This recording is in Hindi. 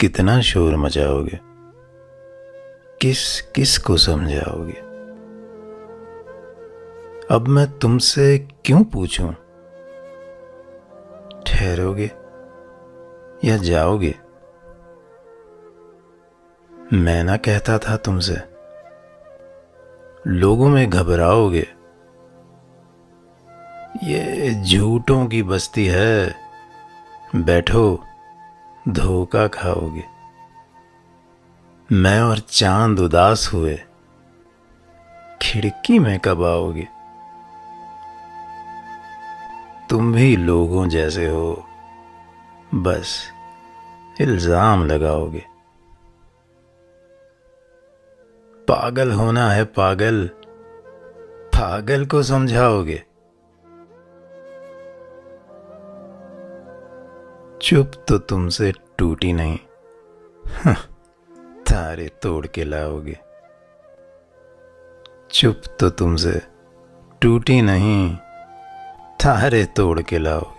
कितना शोर मचाओगे? किस किस को समझाओगे? अब मैं तुमसे क्यों पूछूं? ठहरोगे या जाओगे? मैं ना कहता था तुमसे, लोगों में घबराओगे। ये झूठों की बस्ती है, बैठो धोखा खाओगे। मैं और चांद उदास हुए, खिड़की में कब आओगे? तुम भी लोगों जैसे हो, बस इल्जाम लगाओगे। पागल होना है पागल, पागल को समझाओगे। चुप तो तुमसे टूटी नहीं, तारे तोड़ के लाओगे। चुप तो तुमसे टूटी नहीं, तारे तोड़ के लाओ।